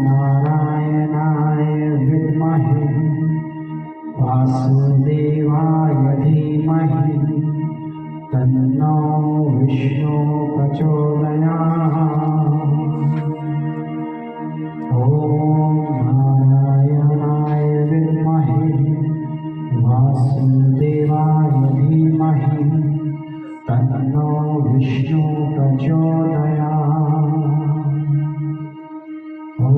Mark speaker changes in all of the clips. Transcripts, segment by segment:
Speaker 1: नारायणाय विद्महे वासुदेवाय धीमहि तन्नो विष्णु प्रचोदयात्। ॐ नारायणाय विद्महे वासुदेवाय धीमहि तन्नो विष्णु प्रचोदयात्। ॐ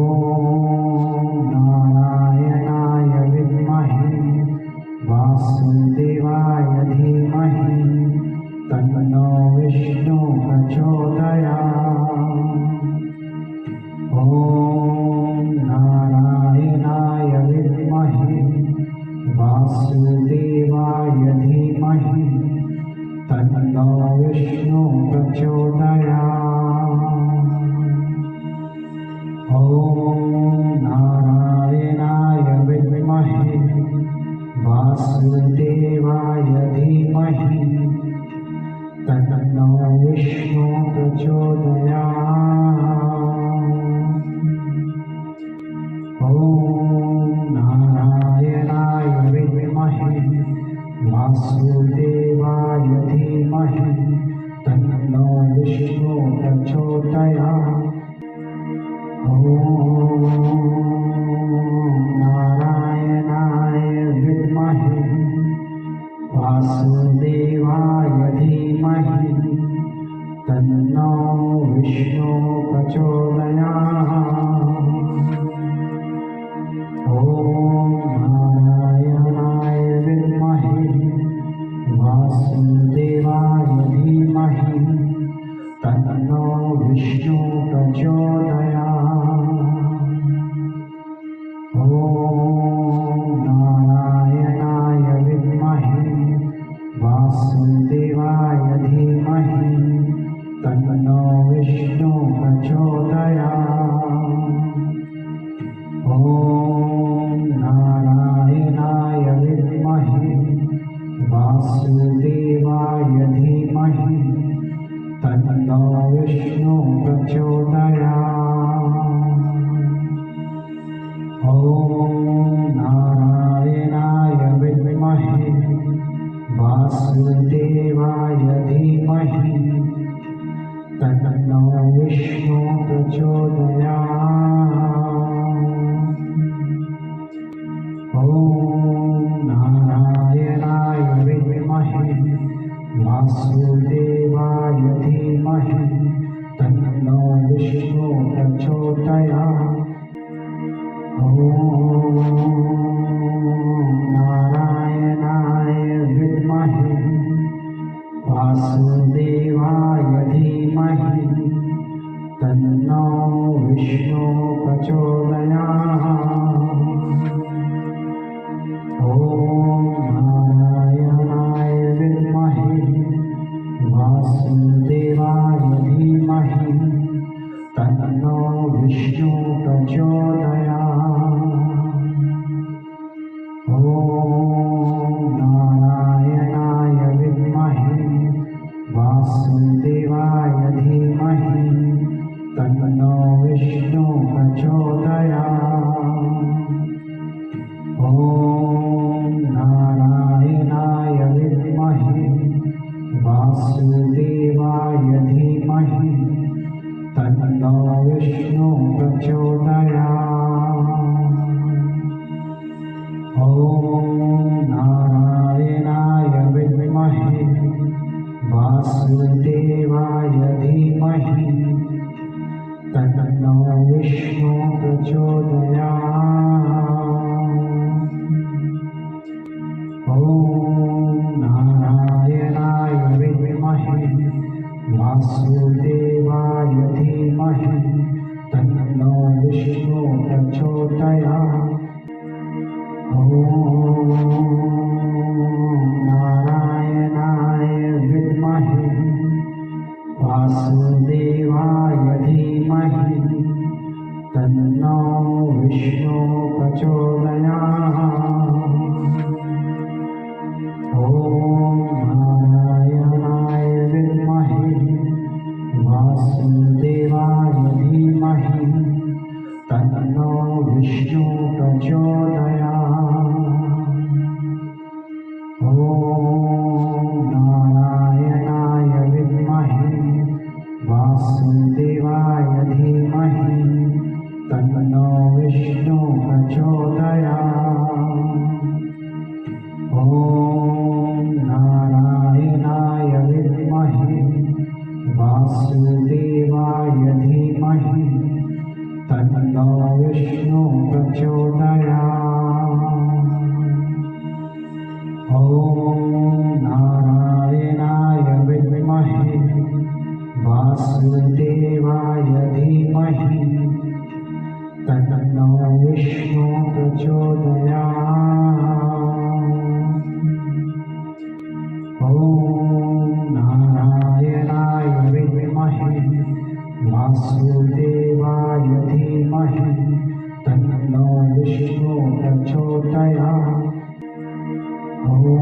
Speaker 1: नारायणाय विद्महे वासुदेवाय धीमहि तन्नो विष्णु प्रचोदयात्। ॐ नारायणाय विद्महे वासुदेवाय धीमहि तन्नो विष्णु प्रचोदयात्। ॐ नारायणाय विद्महे वासुदेवाय धीमहि तन्नो विष्णु प्रचोदयात्। ॐ नारायणाय विद्महे वासुदेवाय धीमहि तन्नो विष्णु प्रचोदयात्। ॐ नारायणाय विद्महे वासुदेवाय धीमहि तन्नो विष्णु प्रचोदयात्। ॐ नारायणाय विद्महे वासुदेवाय धीमहि तन्नो विष्णु प्रचोदयात्। ॐ नारायणाय विद्महे वासुदेवाय धीमहि तन्नो विष्णु प्रचोदयात्। ॐ नारायणाय विद्महे वासुदेवाय धीमहि तन्नो विष्णु प्रचोदयात्। ॐ नारायणाय विद्महे वासुदेवाय धीमहि तन्नो विष्णु प्रचोदयात्। ॐ नारायणाय विद्महे वासुदेवाय धीमहि तन्नो विष्णु प्रचोदयात्। ॐ नारायणाय विद्महे वासुदेवाय धीमहि तन्नो विष्णु प्रचोदयात्। ॐ नारायणाय विद्महे वासुदेवाय धीमहि तन्नो विष्णु प्रचोदयात्। ॐ नारायणाय विद्महे वासुदेवाय धीमहि तन्नो विष्णु प्रचोदयात्। ॐ नारायणाय विद्महे वासुदेवाय धीमहि तन्नो विष्णु प्रचोदयात्। ॐ नारायणाय विद्महे वासुदेवाय धीमहि तन्नो विष्णु प्रचोदयात्। ॐ नारायणाय विद्महे वासुदेवाय धीमहि तन्नो विष्णु प्रचोदयात्। ॐ नारायणाय विद्महे वासुदेवाय धीमहि तन्नो विष्णु प्रचोदयात्। ॐ नारायणाय विद्महे वासुदेवाय धीमहि तन्नो विष्णु प्रचोदयात्। ॐ नारायणाय विद्महे वासुदेवाय धीमहि तन्नो विष्णु प्रचोदयात्। ॐ नारायणाय विद्महे वासुदेवाय धीमहि तन्नो विष्णु प्रचोदयात्। ॐ नारायणाय विद्महे वासुदेवाय धीमहि तन्नो विष्णु प्रचोदयात्। ॐ नारायणाय विद्महे वासुदेवाय धीमहि तन्नो विष्णु प्रचोदयात्। ॐ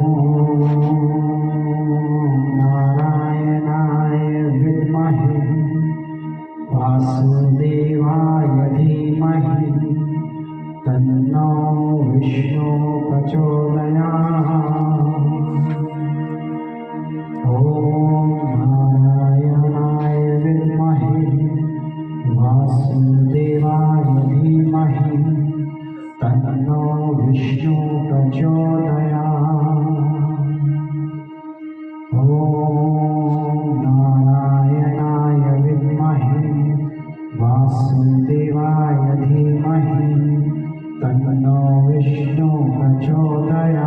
Speaker 1: नारायणाय विद्महे वासुदेवाय धीमहि तन्नो विष्णु प्रचोदयात्। ॐ नारायणाय विद्महे वासुदेवाय धीमहि तन्नो विष्णु प्रचोदयात्। ॐ नारायणाय विद्महे वासुदेवाय धीमहि तन्नो विष्णु प्रचोदयात्।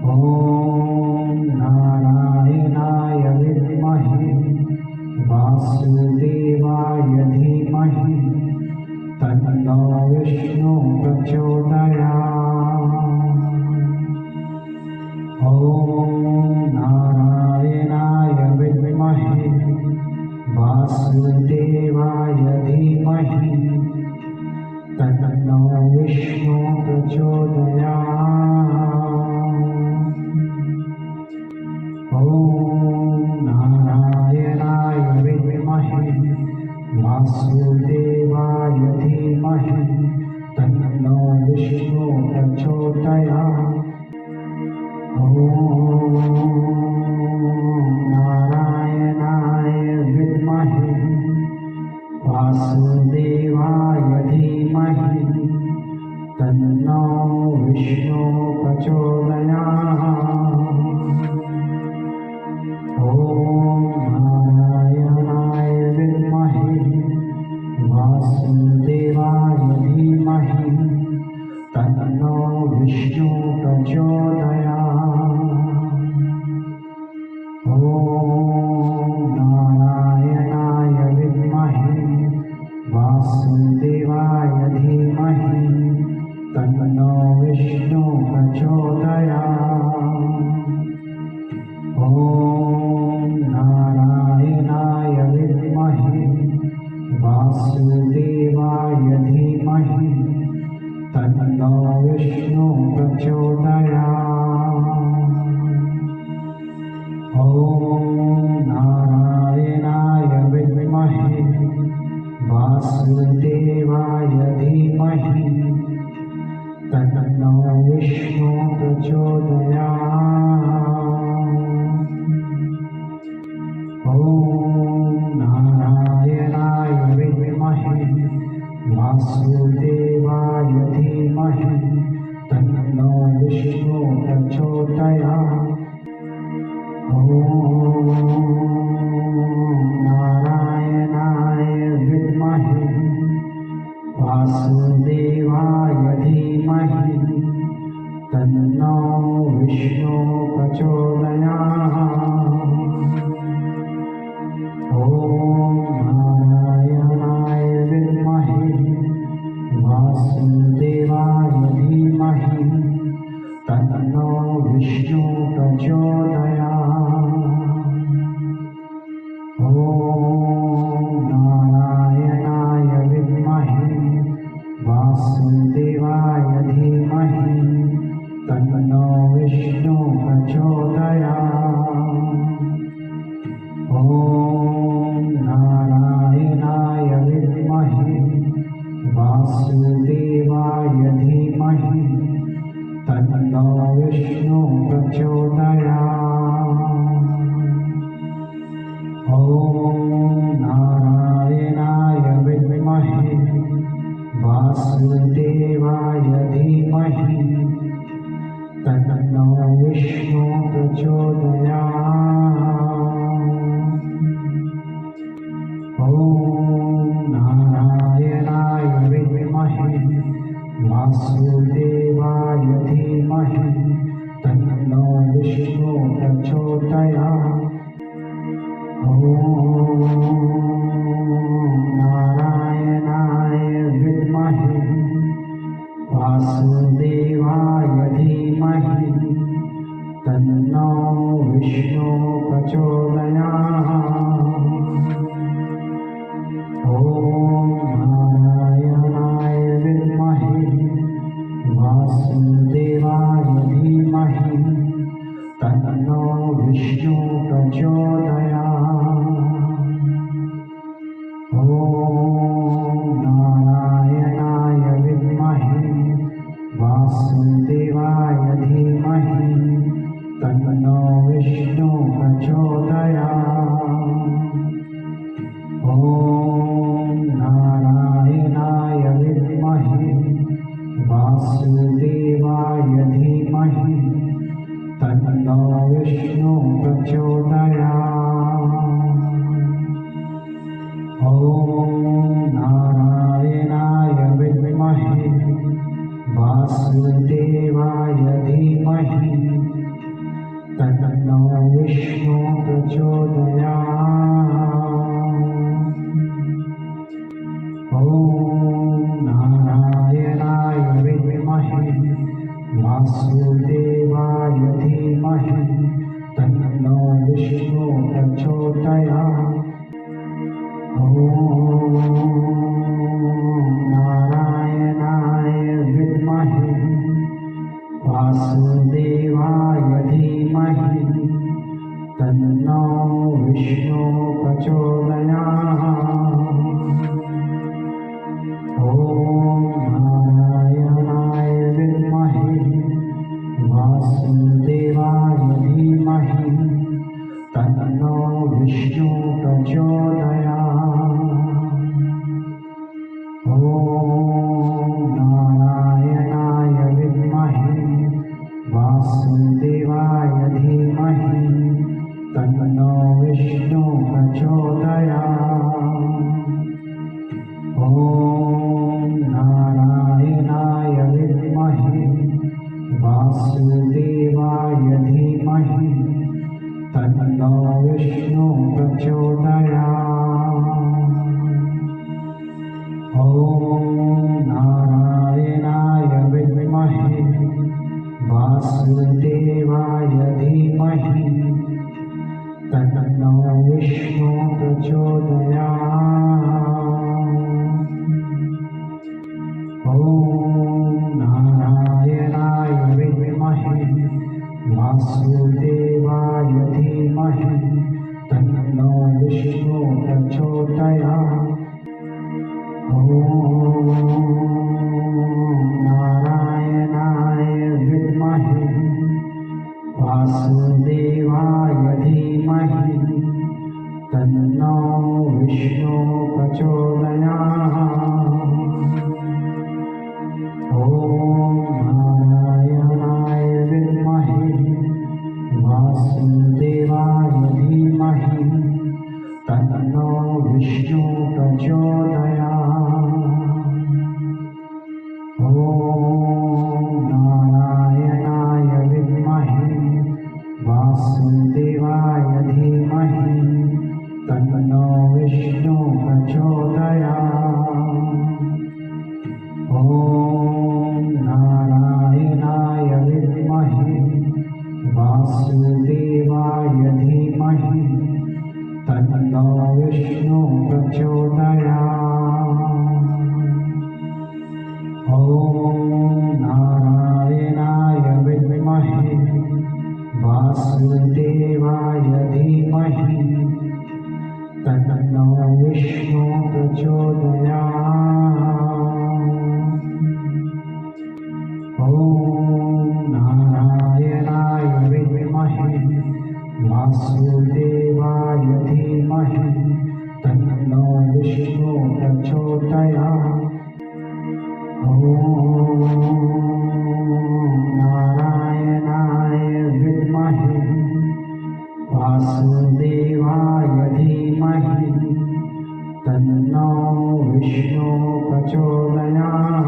Speaker 1: ॐ नारायणाय विद्महे वासुदेवाय धीमहि तन्नो विष्णु प्रचोदयात्। ॐ नारायणाय विद्महे वासुदेवाय धीमहि तन्नो विष्णु प्रचोदयात्। ॐ नारायणाय विद्महे वासुदेवाय धीमहि तन्नो विष्णु प्रचोदयात्। ॐ नारायणाय विद्महे वासुदेवाय धीमहि तन्नो विष्णु प्रचोदयात्। ॐ नारायणाय विद्महे वासुदेवाय धीमहि तन्नो विष्णु प्रचोदयात्। ॐ नारायणाय विद्महे वासुदेवाय धीमहि तन्नो विष्णु प्रचोदयात्। ॐ नारायणाय विद्महे वासुदेवाय धीमहि तन्नो विष्णु प्रचोदयात्। ॐ नारायणाय विद्महे वासुदेवाय धीमहि तन्नो विष्णु प्रचोदयात्। ॐ नारायणाय विद्महे वासुदेवाय धीमहि तन्नो विष्णु प्रचोदयात्। ॐ नारायणाय विद्महे वासुदेवाय धीमहि तन्नो विष्णु प्रचोदयात्। ॐ नारायणाय विद्महे वासुदेवाय धीमहि तन्नो विष्णु नारायणाय विद्महे वासुदेवाय धीमहि तन्नो विष्णु प्रचोदयात्। ॐ नारायणाय विद्महे वासुदेवाय धीमहि तन्नो विष्णु प्रचोदयात्। ॐ नारायणाय विद्महे वासुदेवाय धीमहि तन्नो विष्णु प्रचोदयात्। ॐ नारायणाय विद्महे वासुदेवाय धीमहि तन्नो विष्णु प्रचोदयात्। ॐ नारायणाय विद्महे वासुदेवाय धीमहि तन्नो विष्णु प्रचोदयात्। ॐ नारायणाय विद्महे वासुदेवाय धीमहि तन्नो विष्णु प्रचोदयात्। ॐ नारायणाय विद्महे वासुदेवाय धीमहि तन्नो विष्णु प्रचोदयात्। ॐ नारायणाय विद्महे वासुदेवाय धीमहि तन्नो विष्णु प्रचोदयात्। ॐ नारायणाय विद्महे वासुदेवाय धीमहि तन्नो विष्णु प्रचोदयात्। ॐ नारायणाय विद्महे वासुदेवाय धीमहि तन्नो विष्णु प्रचोदयात्। ॐ नारायणाय विद्महे वासुदेवाय धीमहि तन्नो विष्णु प्रचोदयात्। ॐ नारायणाय विद्महे वासुदेवाय धीमहि तन्नो विष्णु प्रचोदयात्। ॐ नारायणाय विद्महे वासुदेवाय धीमहि तन्नो विष्णु प्रचोदयात्। ॐ नारायणाय विद्महे वासुदेवाय धीमहि तन्नो विष्णु प्रचोदयात्। ॐ नारायणाय विद्महे वासुदेवाय धीमहि तन्नो विष्णु प्रचोदयात्। ॐ नारायणाय विद्महे वासुदेवाय धीमहि तन्नो विष्णु प्रचोदयात्। ॐ नारायणाय विद्महे वासुदेवाय धीमहि तन्नो विष्णु प्रचोदयात्। ॐ नारायणाय विद्महे वासुदेवाय धीमहि तन्नो विष्णु प्रचोदयात्। ॐ नारायणाय विद्महे वासुदेवाय धीमहि तन्नो विष्णु प्रचोदयात्। ॐ नारायणाय विद्महे वासुदेवाय धीमहि तन्नो विष्णु प्रचोदयात्। ॐ नारायणाय विद्महे वासुदेवाय धीमहि तन्नो विष्णु प्रचोदयात्। ॐ नारायणाय विद्महे वासुदेवाय धीमहि तन्नो विष्णु प्रचोदयात्।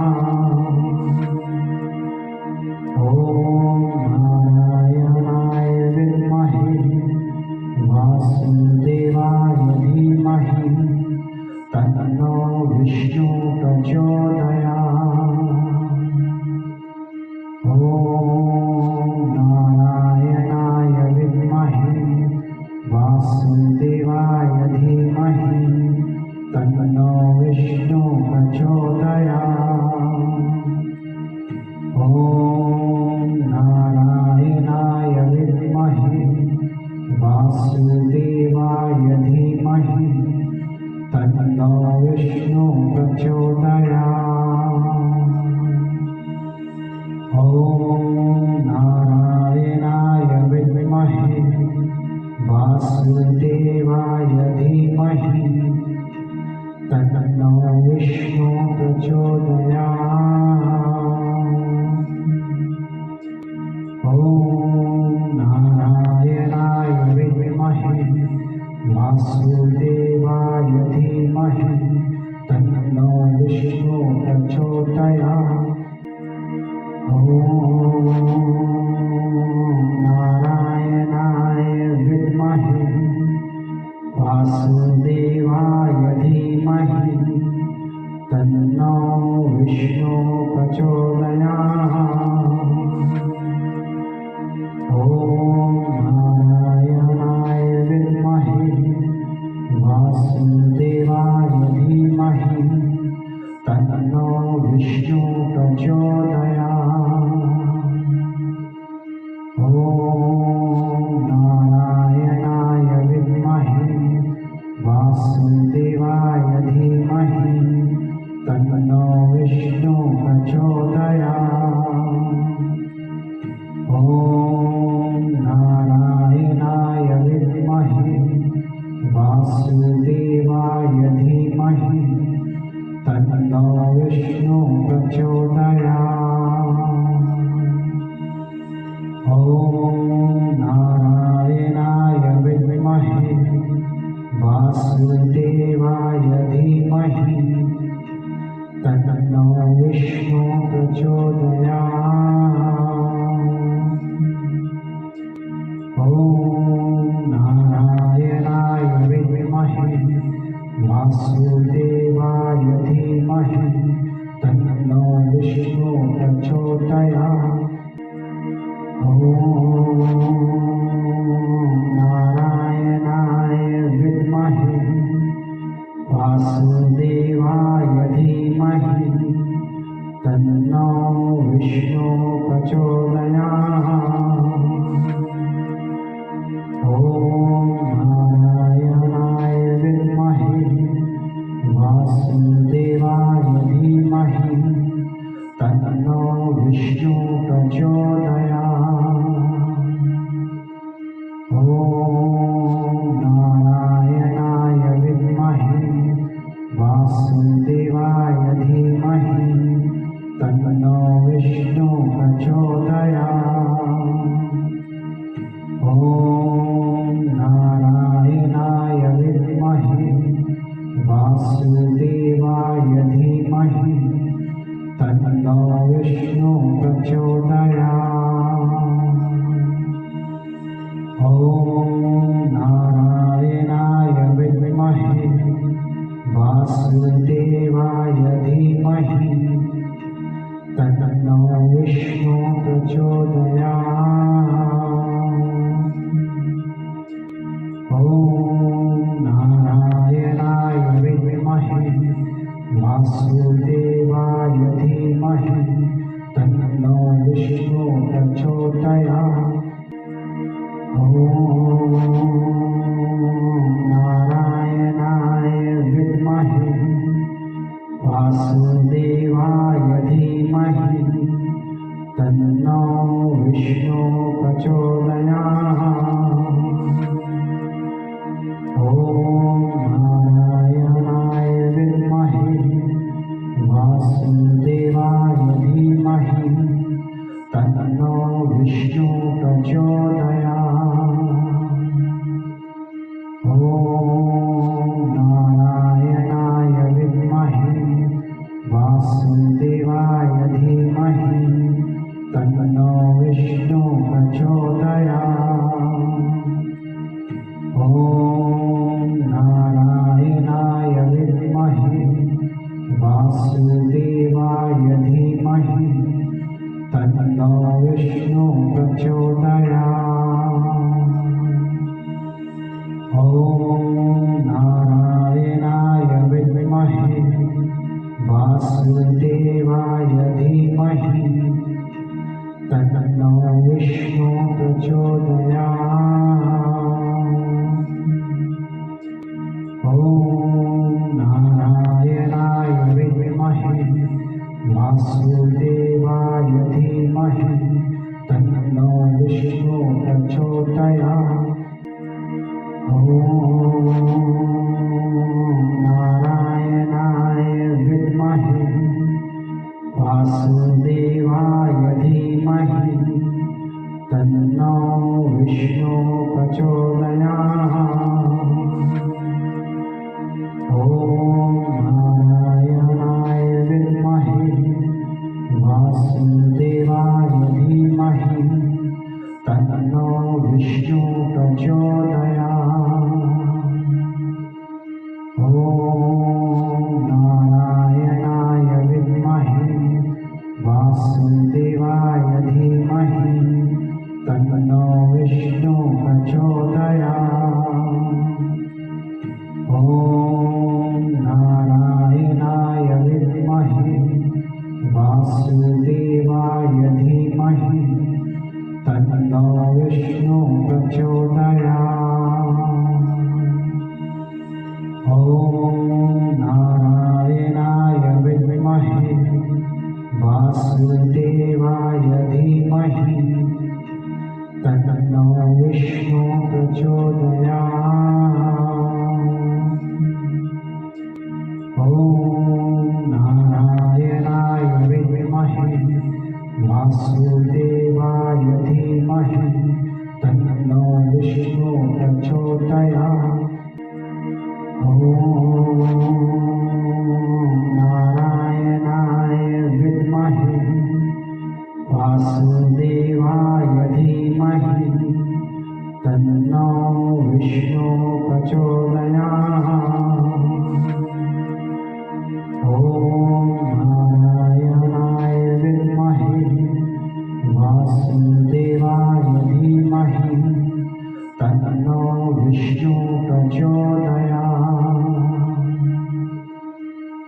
Speaker 1: ॐ नारायणाय विद्महे वासुदेवाय धीमहि तन्नो विष्णु प्रचोदयात्। ॐ नारायणाय विद्महे वासुदेवाय धीमहि तन्नो विष्णु प्रचोदयात्। ॐ नारायणाय विद्महे वासुदेवाय धीमहि तन्नो विष्णु प्रचोदयात्। ॐ नारायणाय विद्महे वासुदेवाय धीमहि तन्नो विष्णु प्रचोदयात्। ॐ नारायणाय विद्महे वासुदेवाय धीमहि तन्नो विष्णु प्रचोदयात्। ॐ नारायणाय विद्महे वासुदेवाय धीमहि तन्नो विष्णु प्रचोदयात्। ॐ नारायणाय विद्महे वासुदेवाय धीमहि तन्नो विष्णु प्रचोदयात्। ॐ नारायणाय विद्महे वासुदेवाय धीमहि तन्नो विष्णु प्रचोदयात्। ॐ नारायणाय विद्महे वासुदेवाय धीमहि तन्नो विष्णु प्रचोदयात्। ॐ नारायणाय विद्महे वासुदेवाय धीमहि तन्नो विष्णु प्रचोदयात्। ॐ नारायणाय विद्महे वासुदेवाय धीमहि तन्नो विष्णु प्रचोदयात्। ॐ नारायणाय विद्महे वासुदेवाय धीमहि तन्नो विष्णु प्रचोदयात्। ॐ नारायणाय विद्महे वासुदेवाय धीमहि तन्नो विष्णु प्रचोदयात्। ॐ नारायणाय विद्महे वासुदेवाय धीमहि तन्नो विष्णु प्रचोदयात्। ॐ नारायणाय विद्महे वासुदेवाय धीमहि तन्नो विष्णु प्रचोदयात्। ॐ नारायणाय विद्महे वासुदेवाय धीमहि तन्नो विष्णु प्रचोदयात्। ॐ नारायणाय विद्महे वासुदेवाय धीमहि तन्नो विष्णु नारायणाय विद्महे वासुदेवाय धीमहि तन्नो विष्णु प्रचोदयात्। ॐ नारायणाय विद्महे वासुदेवाय धीमहि तन्नो विष्णु प्रचोदयात्। ॐ नारायणाय विद्महे वासुदेवाय धीमहि तन्नो विष्णु प्रचोदयात्। ॐ नारायणाय विद्महे वासुदेवाय धीमहि तन्नो विष्णु प्रचोदयात्। ॐ नारायणाय विद्महे वासुदेवाय धीमहि तन्नो विष्णु प्रचोदयात्। ॐ नारायणाय विद्महे वासुदेवाय धीमहि तन्नो विष्णु प्रचोदयात्। ॐ नारायणाय विद्महे वासुदेवाय धीमहि तन्नो विष्णु प्रचोदयात्। ॐ नारायणाय विद्महे वासुदेवाय धीमहि तन्नो विष्णु प्रचोदयात्। ॐ नारायणाय विद्महे वासुदेवाय धीमहि तन्नो विष्णु प्रचोदयात्। ॐ नारायणाय विद्महे वासुदेवाय धीमहि तन्नो विष्णु प्रचोदयात्। ॐ नारायणाय विद्महे वासुदेवाय धीमहि तन्नो विष्णु प्रचोदयात्। ॐ नारायणाय विद्महे वासुदेवाय धीमहि तन्नो विष्णु प्रचोदयात्। ॐ नारायणाय विद्महे वासुदेवाय धीमहि तन्नो विष्णु प्रचोदयात्।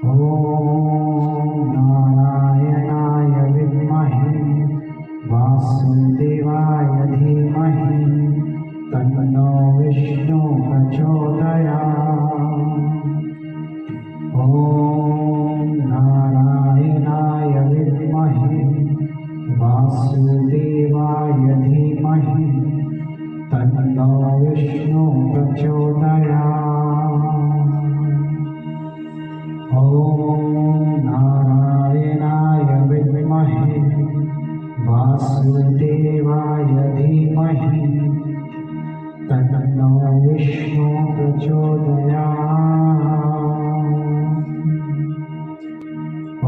Speaker 1: ॐ नारायणाय विद्महे वासुदेवाय धीमहि तन्नो विष्णु प्रचोदयात्। ॐ नारायणाय विद्महे वासुदेवाय धीमहि तन्नो विष्णु प्रचोदयात्। ॐ नारायणाय विद्महे वासुदेवाय धीमहि तन्नो विष्णु प्रचोदयात्।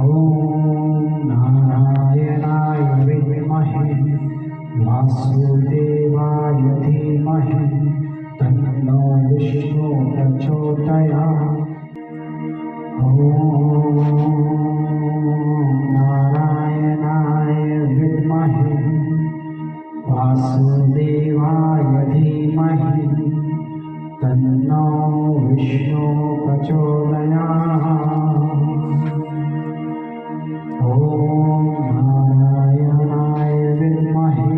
Speaker 1: ॐ नारायणाय विद्महे वासुदेवाय धीमहि तन्नो विष्णु प्रचोदयात्। ॐ नारायणाय विद्महे वासुदेवाय धीमहि तन्नो विष्णु प्रचोदयात्। ॐ नारायणाय विद्महे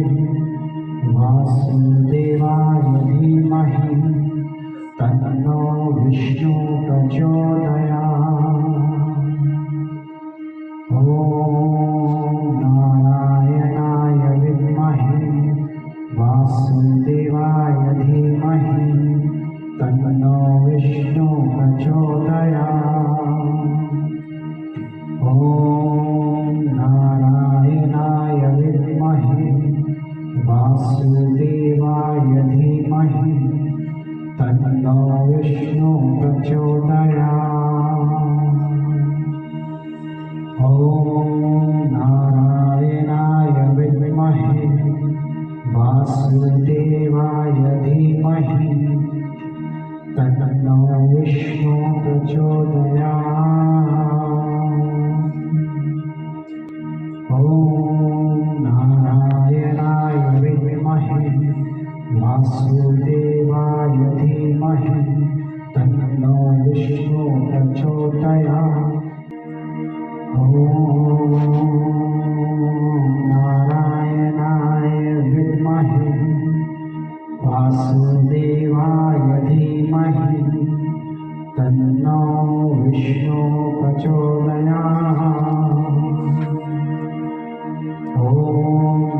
Speaker 1: वासुदेवाय धीमहि तन्नो विष्णु प्रचोदयात्। ॐ नारायणाय विद्महे वासुदेवाय धीमहि तन्नो विष्णु प्रचोदयात्। ॐ नारायणाय विद्महे वासुदेवाय धीमहि तन्नो विष्णु प्रचोदयात्। ॐ नारायणाय विद्महे वासुदेवाय धीमहि तन्नो विष्णु प्रचोदयात्। ॐ नारायणाय विद्महे वासुदेवाय धीमहि तन्नो विष्णु प्रचोदयात्। ॐ नारायणाय विद्महे वासुदेवाय धीमहि तन्नो विष्णु प्रचोदयात्। ॐ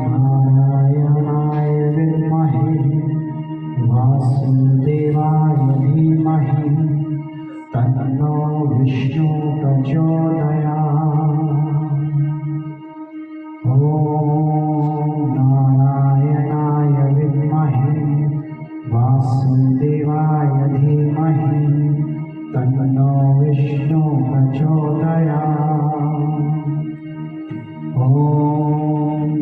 Speaker 1: नारायणाय विद्महे वासुदेवाय धीमहि तन्नो विष्णु प्रचोदयात्। ॐ नारायणाय विद्महे वासुदेवाय धीमहि तन्नो विष्णु प्रचोदयात्। ॐ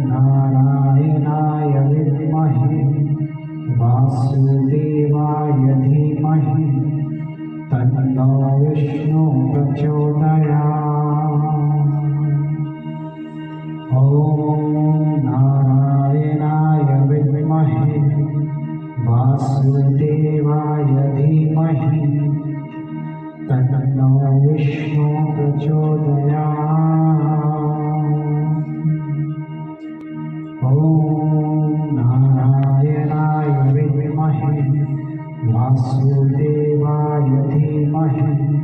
Speaker 1: नारायणाय विद्महे वासुदेवाय धीमहि तन्नो विष्णु प्रचोदयात्। ॐ नारायणाय विद्महे वासुदेवाय धीमहि तन्नो विष्णु प्रचोदयात्। ॐ नारायणाय विद्महे वासुदेवाय धीमहि